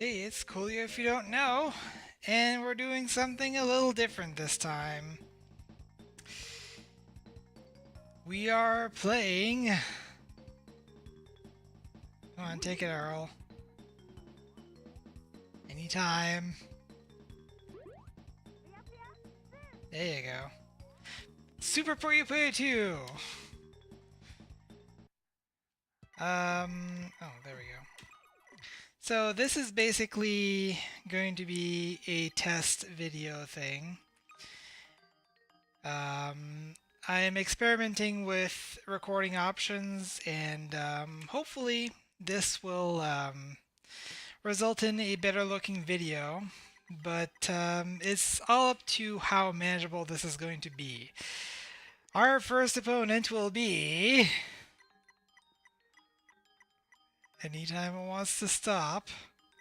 Hey, it's Coolio if you don't know, and we're doing something a little different this time. We are playing... Come on, take it, Earl. Anytime. There you go. Super Puyo Puyo Tsuu! Oh, there we go. So this is basically going to be a test video thing. I am experimenting with recording options, and hopefully this will result in a better looking video, but it's all up to how manageable this is going to be. Our first opponent will be... Anytime it wants to stop.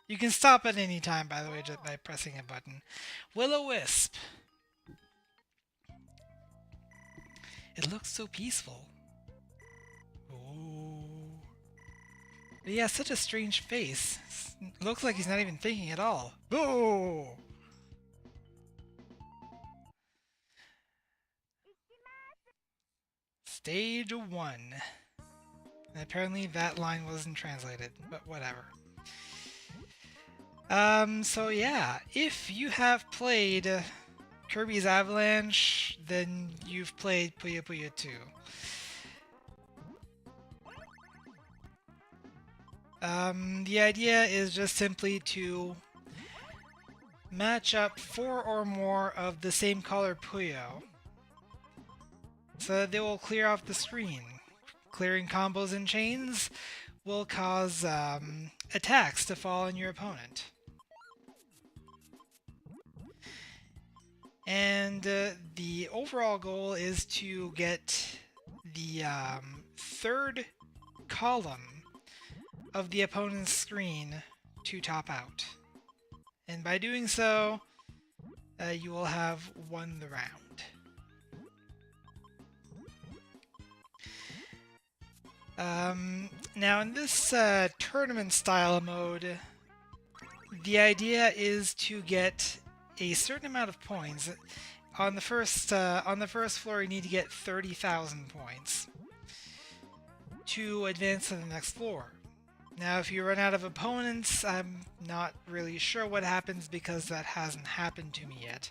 You can stop at any time, by the way, just by pressing a button. Will-O-Wisp. It looks so peaceful. Ooh. But he has such a strange face. It looks like he's not even thinking at all. Boo! Stage 1. And apparently that line wasn't translated, but whatever. So yeah, if you have played Kirby's Avalanche, then you've played Puyo Puyo Tsuu. The idea is just simply to match up 4 or more of the same color Puyo, so that they will clear off the screen. Clearing combos and chains will cause attacks to fall on your opponent. And the overall goal is to get the third column of the opponent's screen to top out. And by doing so, you will have won the round. Now in this tournament style mode, the idea is to get a certain amount of points. On the first floor, you need to get 30,000 points to advance to the next floor. Now, if you run out of opponents, I'm not really sure what happens because that hasn't happened to me yet.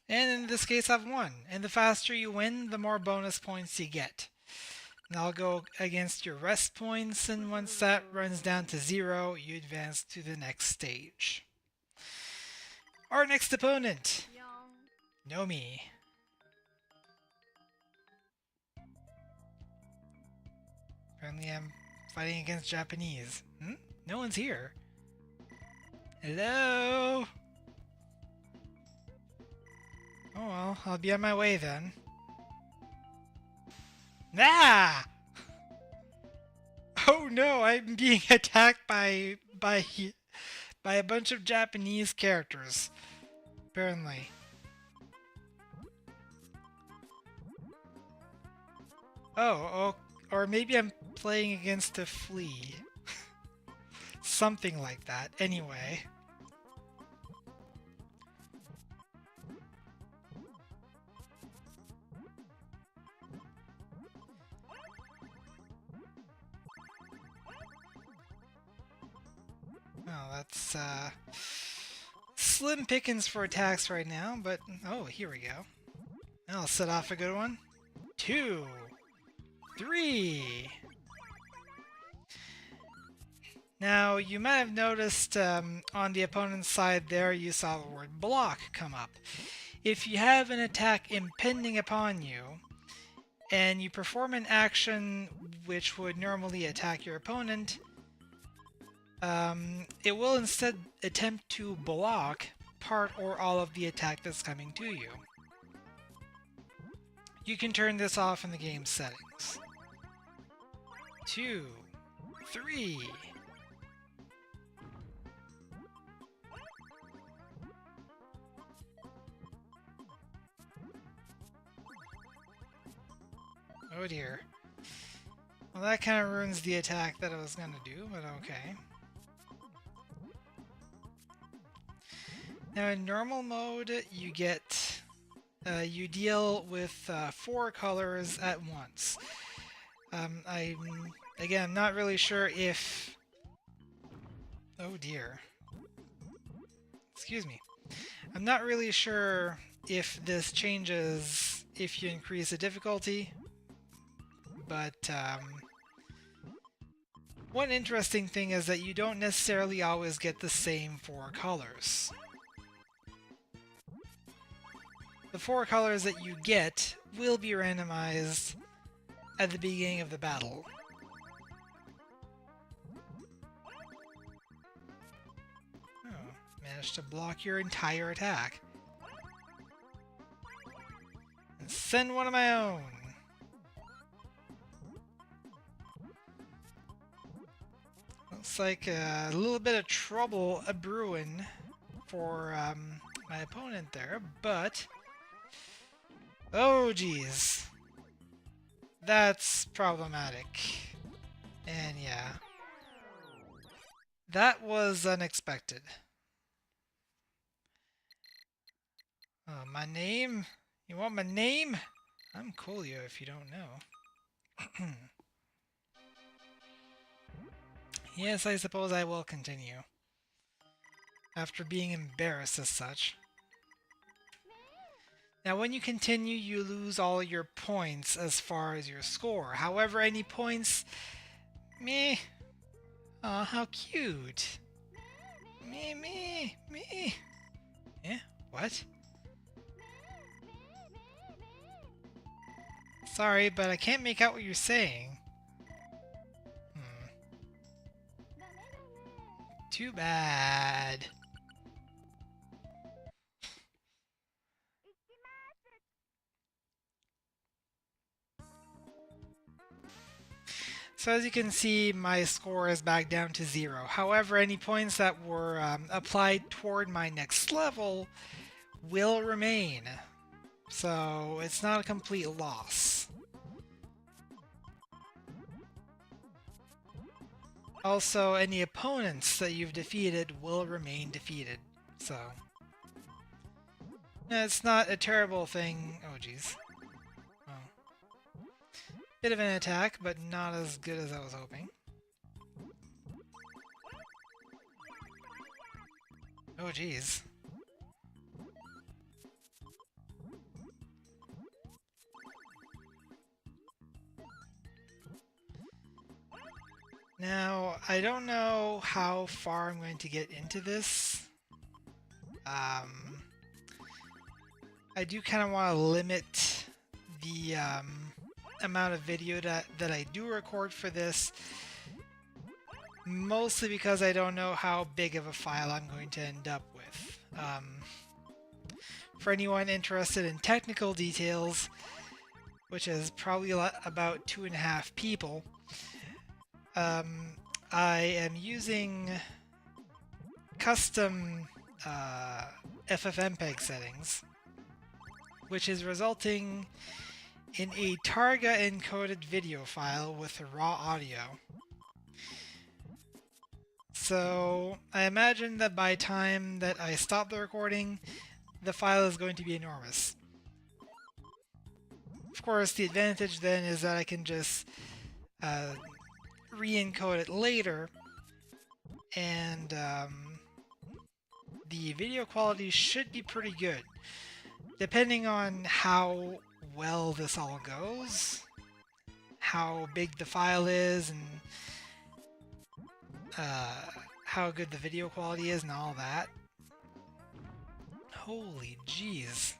And in this case, I've won. And the faster you win, the more bonus points you get. And I'll go against your rest points, and once that runs down to 0, you advance to the next stage. Our next opponent, Nomi. Apparently I'm fighting against Japanese. No one's here. Hello? Oh well, I'll be on my way then. Ah! Oh no, I'm being attacked by a bunch of Japanese characters. Apparently. Oh, or maybe I'm playing against a flea. Something like that. Anyway. Well, that's slim pickings for attacks right now, but oh, here we go. I'll set off a good one. 2, 3. Now, you might have noticed on the opponent's side there, you saw the word block come up. If you have an attack impending upon you, and you perform an action which would normally attack your opponent, it will instead attempt to block part or all of the attack that's coming to you. You can turn this off in the game settings. 2, 3. Oh dear. Well, that kind of ruins the attack that I was gonna do, but okay. Now in normal mode, you get you deal with 4 colors at once. I'm not really sure if. Oh dear. Excuse me. I'm not really sure if this changes if you increase the difficulty, but one interesting thing is that you don't necessarily always get the same 4 colors. The 4 colors that you get will be randomized at the beginning of the battle. Oh, managed to block your entire attack. And send one of my own. Looks like a little bit of trouble a-brewing for my opponent there, but... Oh, geez. That's problematic. And yeah. That was unexpected. Oh, my name? You want my name? I'm Coolio if you don't know. Yes, I suppose I will continue. After being embarrassed as such. Now, when you continue, you lose all your points as far as your score. However, any points... Meh. Aw, how cute. Me. Eh? What? Sorry, but I can't make out what you're saying. Too bad. So as you can see, my score is back down to 0. However, any points that were applied toward my next level will remain. So it's not a complete loss. Also, any opponents that you've defeated will remain defeated. So it's not a terrible thing. Oh geez. Bit of an attack, but not as good as I was hoping. Oh geez. Now, I don't know how far I'm going to get into this. I do kind of want to limit the amount of video that I do record for this, mostly because I don't know how big of a file I'm going to end up with. For anyone interested in technical details, which is probably about 2.5 people, I am using custom FFmpeg settings, which is resulting in a Targa encoded video file with raw audio. So I imagine that by the time that I stop the recording, the file is going to be enormous. Of course, the advantage then is that I can just re-encode it later, and the video quality should be pretty good, depending on how well this all goes, how big the file is, and how good the video quality is and all that. Holy jeez.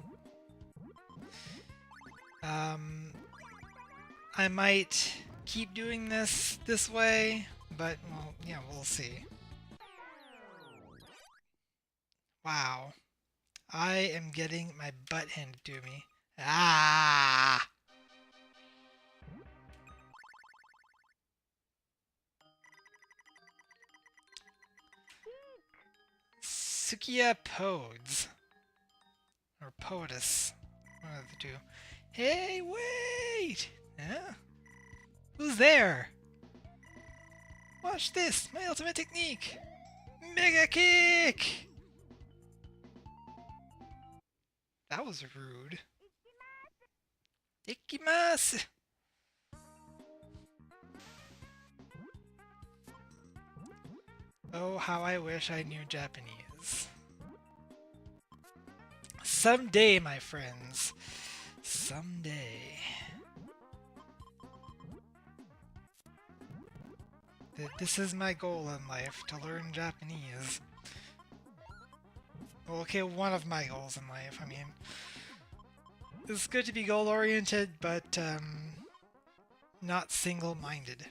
I might keep doing this way, but, well, yeah, we'll see. Wow. I am getting my butt handed to me. Ah! Sukiya Podes. Or Poetus. One of the two. Hey, wait! Huh? Who's there? Watch this! My ultimate technique! Mega kick! That was rude. Ikkimasu! Oh, how I wish I knew Japanese. Someday, my friends. Someday. This is my goal in life, to learn Japanese. Well, okay, one of my goals in life, I mean. It's good to be goal-oriented, but, not single-minded.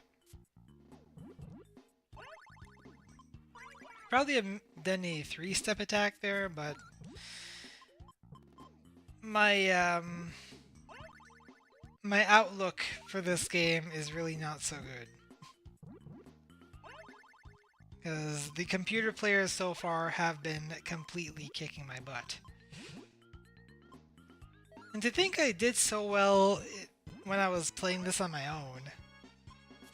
Probably have done a 3-step attack there, but my my outlook for this game is really not so good. Because the computer players so far have been completely kicking my butt. And to think I did so well when I was playing this on my own.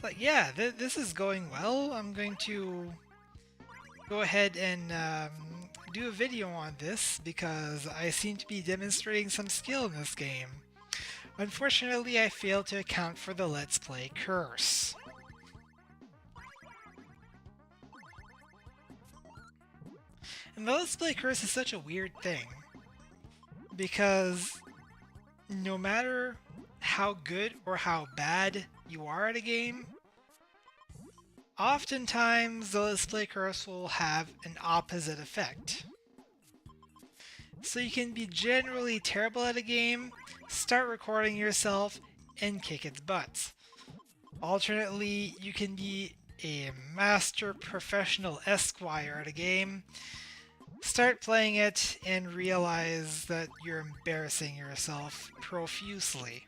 But yeah, this is going well. I'm going to go ahead and do a video on this because I seem to be demonstrating some skill in this game. Unfortunately, I failed to account for the Let's Play curse. And the Let's Play curse is such a weird thing because no matter how good or how bad you are at a game, oftentimes the Let's Play curse will have an opposite effect. So you can be generally terrible at a game, start recording yourself, and kick its butt. Alternately, you can be a master professional esquire at a game, start playing it, and realize that you're embarrassing yourself profusely.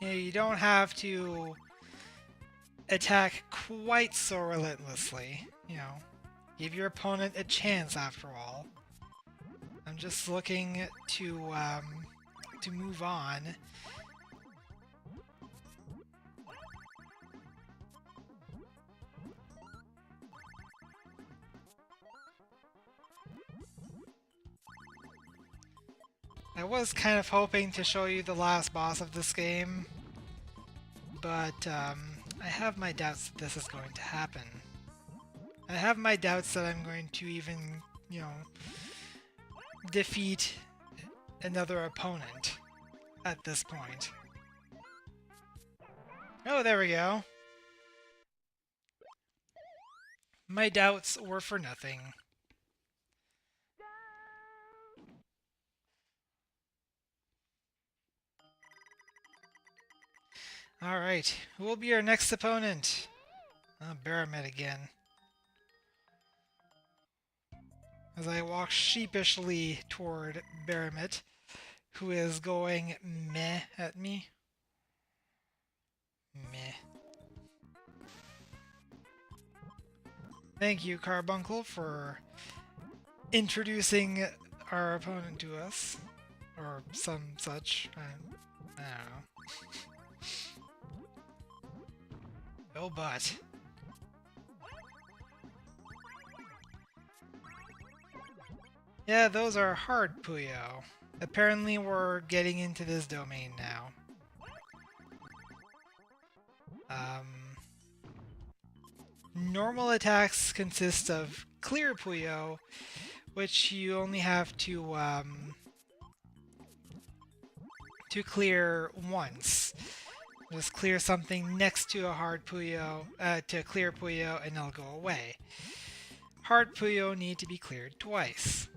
You don't have to attack quite so relentlessly, you know. Give your opponent a chance after all. I'm just looking to move on. I was kind of hoping to show you the last boss of this game, but I have my doubts that this is going to happen. I have my doubts that I'm going to even, you know, defeat another opponent at this point. Oh, there we go. My doubts were for nothing. Alright, who will be our next opponent? Baromet again. As I walk sheepishly toward Baromet, who is going meh at me. Meh. Thank you, Carbuncle, for introducing our opponent to us. Or some such. I don't know. Oh, but. Yeah, those are hard, Puyo. Apparently we're getting into this domain now. Normal attacks consist of clear Puyo, which you only have to clear once. Just clear something next to a hard Puyo, to clear Puyo, and it'll go away. Hard Puyo need to be cleared twice.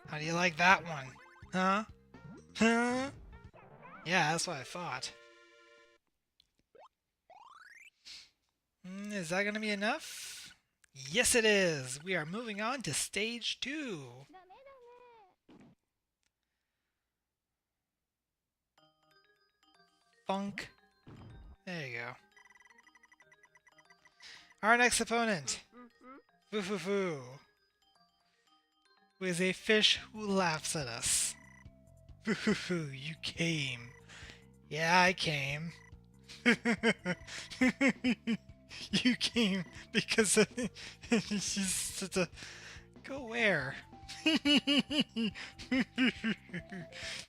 How do you like that one? Huh? Huh? Yeah, that's what I thought. Is that gonna be enough? Yes, it is! We are moving on to stage 2. Funk. There you go. Our next opponent, Fufufu, who is a fish who laughs at us. Fufufu, you came. Yeah, I came. You came because she's such a... Go where?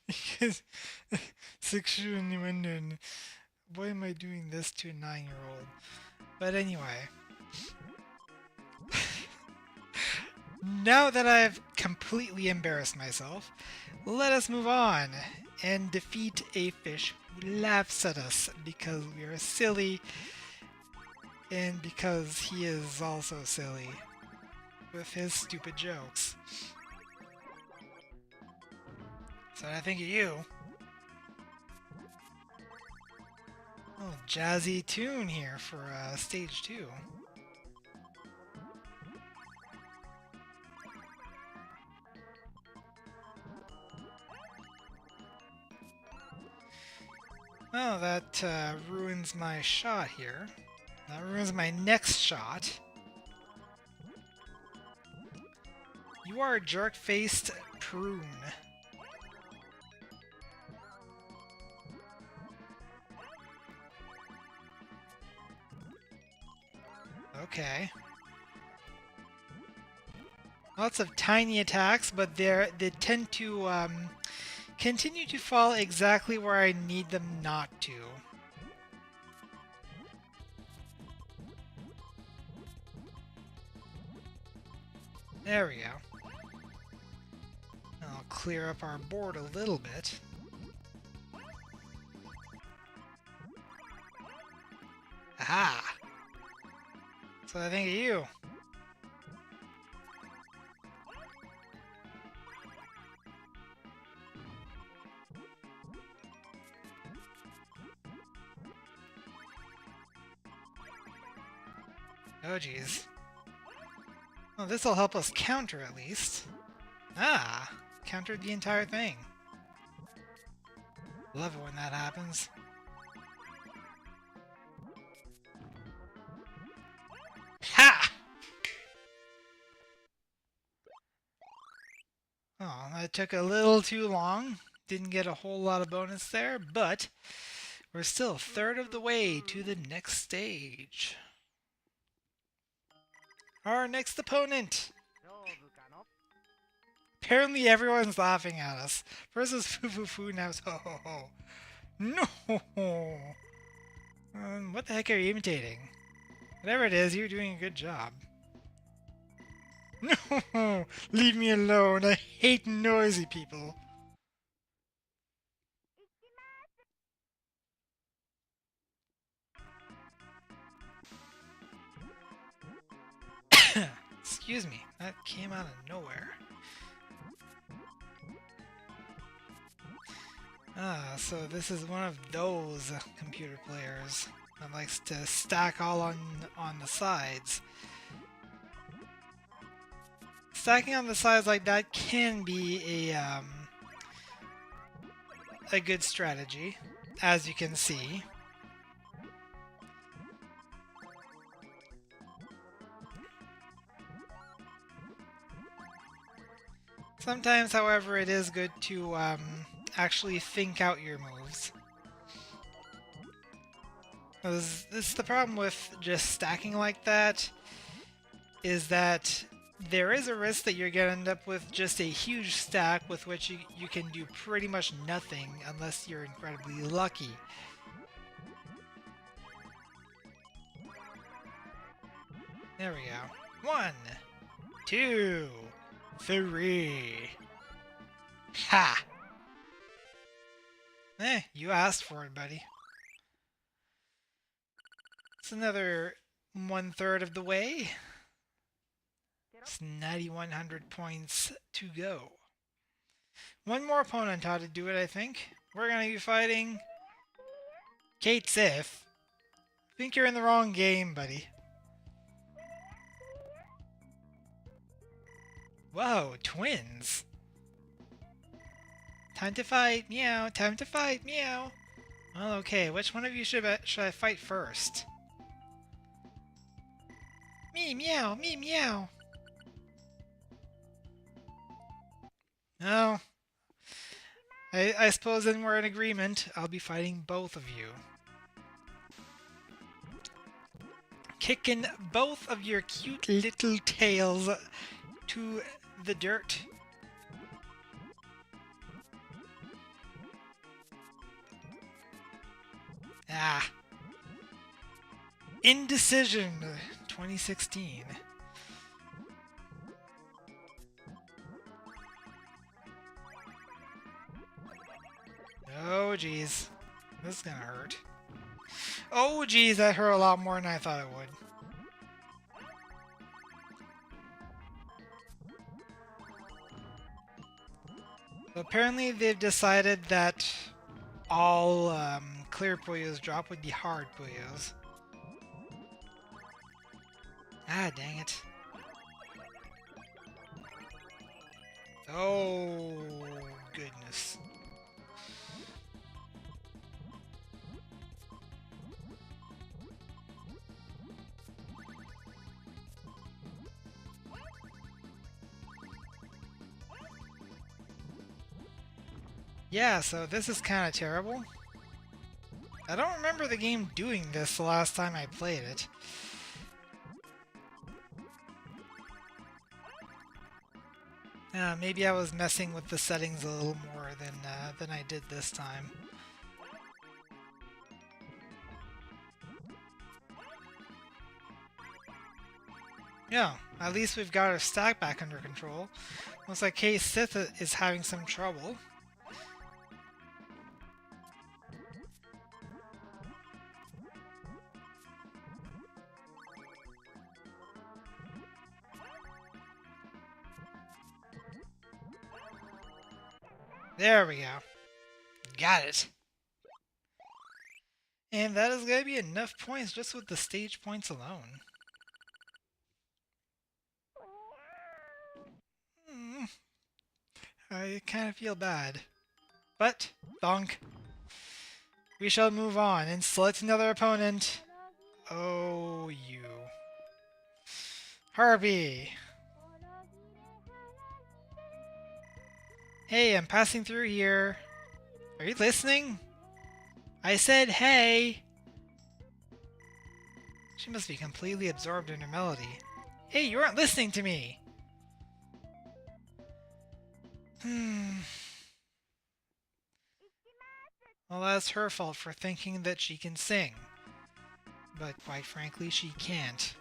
Because... Why am I doing this to a 9-year-old? But anyway. Now that I've completely embarrassed myself, let us move on and defeat a fish who laughs at us because we are silly and because he is also silly with his stupid jokes. So I think of you. Oh, jazzy tune here for stage 2. Well, that ruins my shot here. That ruins my next shot. You are a jerk-faced prune. Okay. Lots of tiny attacks, but they tend to continue to fall exactly where I need them not to. There we go. I'll clear up our board a little bit. Aha! So I think of you. Oh geez. Well, this'll help us counter at least. Ah! Countered the entire thing. Love it when that happens. Ha! Oh, that took a little too long. Didn't get a whole lot of bonus there, but we're still a third of the way to the next stage. Our next opponent! Apparently everyone's laughing at us. First was Fufufu, now it's ho ho ho. No! What the heck are you imitating? Whatever it is, you're doing a good job. No! Leave me alone, I hate noisy people. Excuse me, that came out of nowhere. Ah, so this is one of those computer players that likes to stack all on the sides. Stacking on the sides like that can be a good strategy, as you can see. Sometimes, however, it is good to actually think out your moves. This is the problem with just stacking like that, is that there is a risk that you're going to end up with just a huge stack with which you can do pretty much nothing unless you're incredibly lucky. There we go. 1, 2, 3. Ha! You asked for it, buddy. It's another 1/3 of the way. It's 9,100 points to go. One more opponent ought to do it, I think. We're going to be fighting Kate Sif. I think you're in the wrong game, buddy. Whoa, twins. Time to fight, meow. Time to fight, meow. Well, okay, which one of you should I fight first? Me meow, me meow. No. I suppose then we're in agreement. I'll be fighting both of you. Kicking both of your cute little tails to the dirt. Ah. Indecision 2016. Oh, jeez. This is gonna hurt. Oh, jeez, that hurt a lot more than I thought it would. So apparently they've decided that all clear Puyos drop with the hard Puyos. Ah, dang it. Oh, goodness. Yeah, so this is kind of terrible. I don't remember the game doing this the last time I played it. Maybe I was messing with the settings a little more than I did this time. Yeah, at least we've got our stack back under control. Looks like K-Sith is having some trouble. There we go. Got it. And that is going to be enough points just with the stage points alone. I kind of feel bad. But, donk. We shall move on and select another opponent. Oh, you. Harpy! Hey, I'm passing through here. Are you listening? I said hey! She must be completely absorbed in her melody. Hey, you aren't listening to me! Well, that's her fault for thinking that she can sing. But quite frankly, she can't.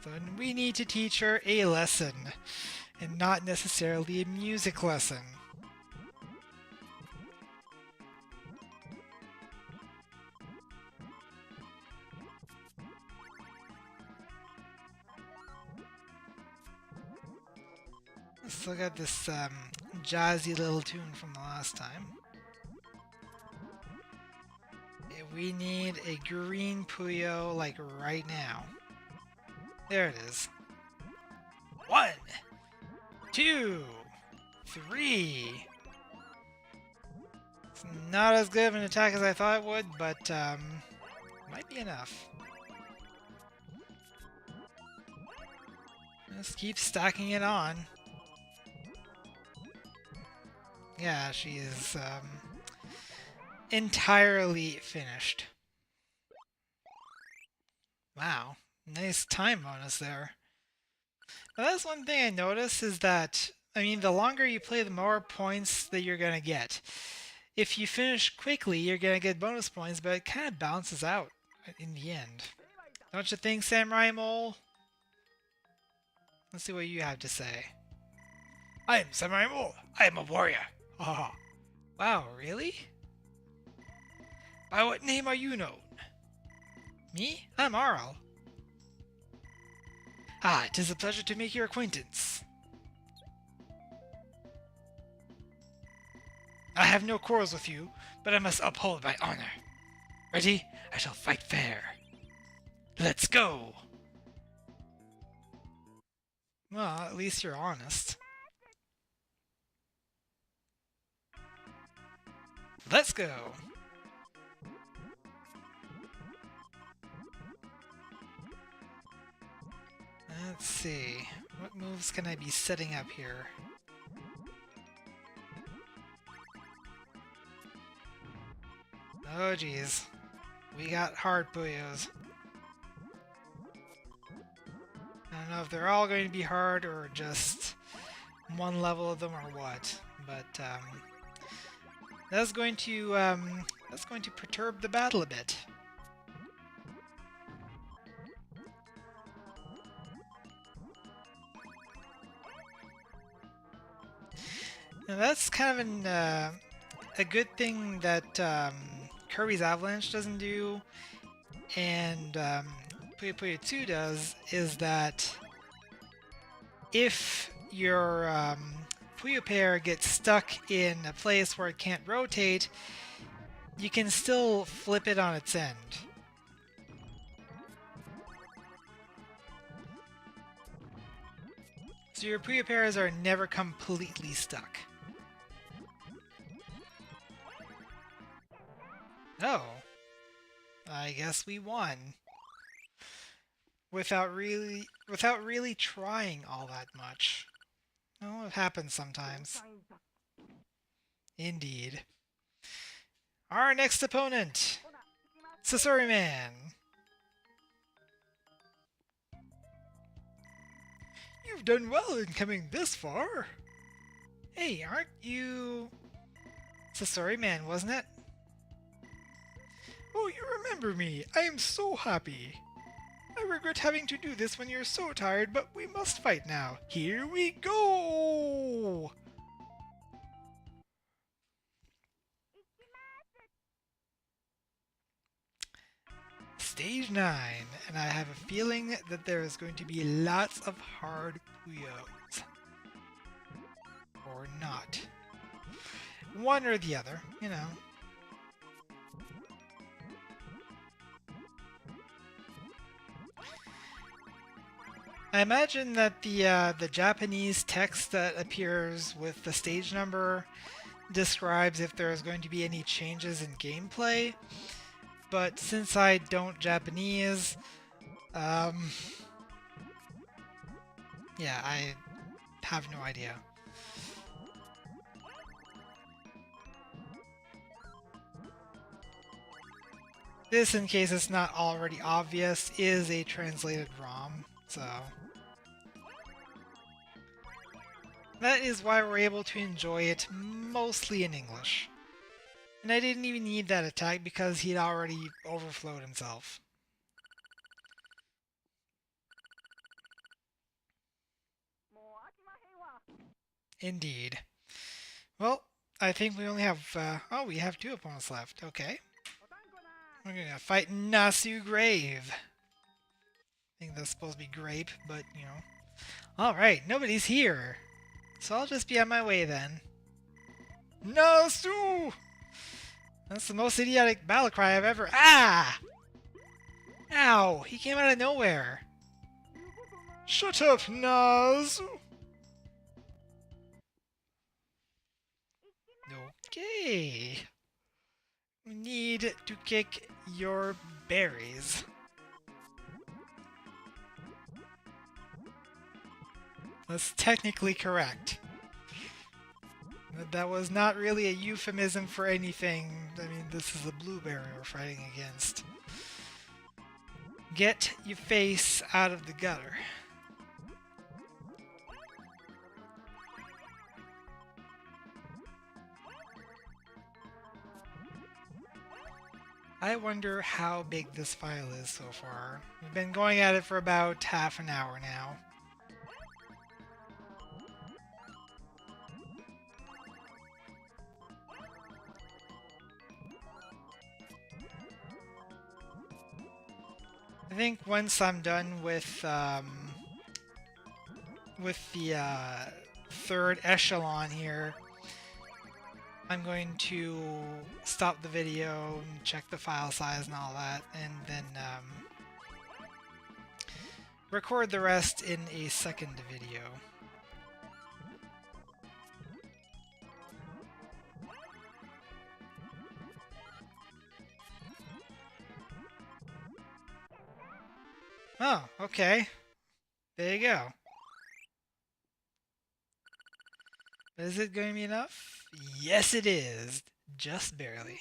So we need to teach her a lesson, and not necessarily a music lesson. Let's look at this jazzy little tune from the last time. We need a green Puyo, like, right now. There it is. 1, 2, 3. It's not as good of an attack as I thought it would, but might be enough. Just keep stacking it on. Yeah, she is entirely finished. Wow, nice time bonus there. Now, that's one thing I noticed is that, I mean, the longer you play, the more points that you're going to get. If you finish quickly, you're going to get bonus points, but it kind of balances out in the end. Don't you think, Samurai Mole? Let's see what you have to say. I am Samurai Mole. I am a warrior. Wow, really? By what name are you known? Me? I'm Arl. Ah, 'tis a pleasure to make your acquaintance. I have no quarrels with you, but I must uphold my honor. Ready? I shall fight fair. Let's go! Well, at least you're honest. Let's go! Let's see. What moves can I be setting up here? Oh geez. We got hard Puyos. I don't know if they're all going to be hard or just one level of them or what, but that's going to perturb the battle a bit. Now that's kind of a good thing that Kirby's Avalanche doesn't do, and Puyo Puyo Tsuu does, is that if your Puyo pair gets stuck in a place where it can't rotate, you can still flip it on its end. So your Puyo pairs are never completely stuck. Oh. I guess we won. Without really trying all that much. Well, it happens sometimes. Indeed. Our next opponent, Sorta Man. You've done well in coming this far. Hey, aren't you Sorta Man, wasn't it? Oh, you remember me. I am so happy. I regret having to do this when you're so tired, but we must fight now. Here we go! Stage 9, and I have a feeling that there is going to be lots of hard Puyos. Or not. One or the other, you know. I imagine that the Japanese text that appears with the stage number describes if there is going to be any changes in gameplay, but since I don't Japanese, yeah, I have no idea. This, in case it's not already obvious, is a translated ROM, so that is why we're able to enjoy it mostly in English. And I didn't even need that attack because he'd already overflowed himself. Indeed. Well, I think we only have, oh, we have 2 opponents left. Okay. We're gonna fight Nasu Grave. I think that's supposed to be grape, but, you know. Alright, nobody's here. So I'll just be on my way then. Nasu! That's the most idiotic battle cry I've ever... Ah! Ow! He came out of nowhere. Shut up, Nasu! Okay. We need to kick your berries. That's technically correct. But that was not really a euphemism for anything. I mean, this is a blueberry we're fighting against. Get your face out of the gutter. I wonder how big this file is so far. We've been going at it for about half an hour now. I think once I'm done with the third echelon here, I'm going to stop the video and check the file size and all that, and then record the rest in a second video. Oh, okay. There you go. Is it going to be enough? Yes, it is. Just barely.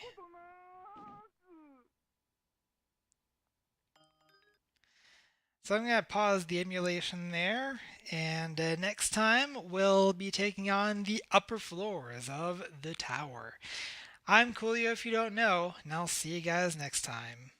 So I'm going to pause the emulation there, and next time we'll be taking on the upper floors of the tower. I'm Coolio if you don't know, and I'll see you guys next time.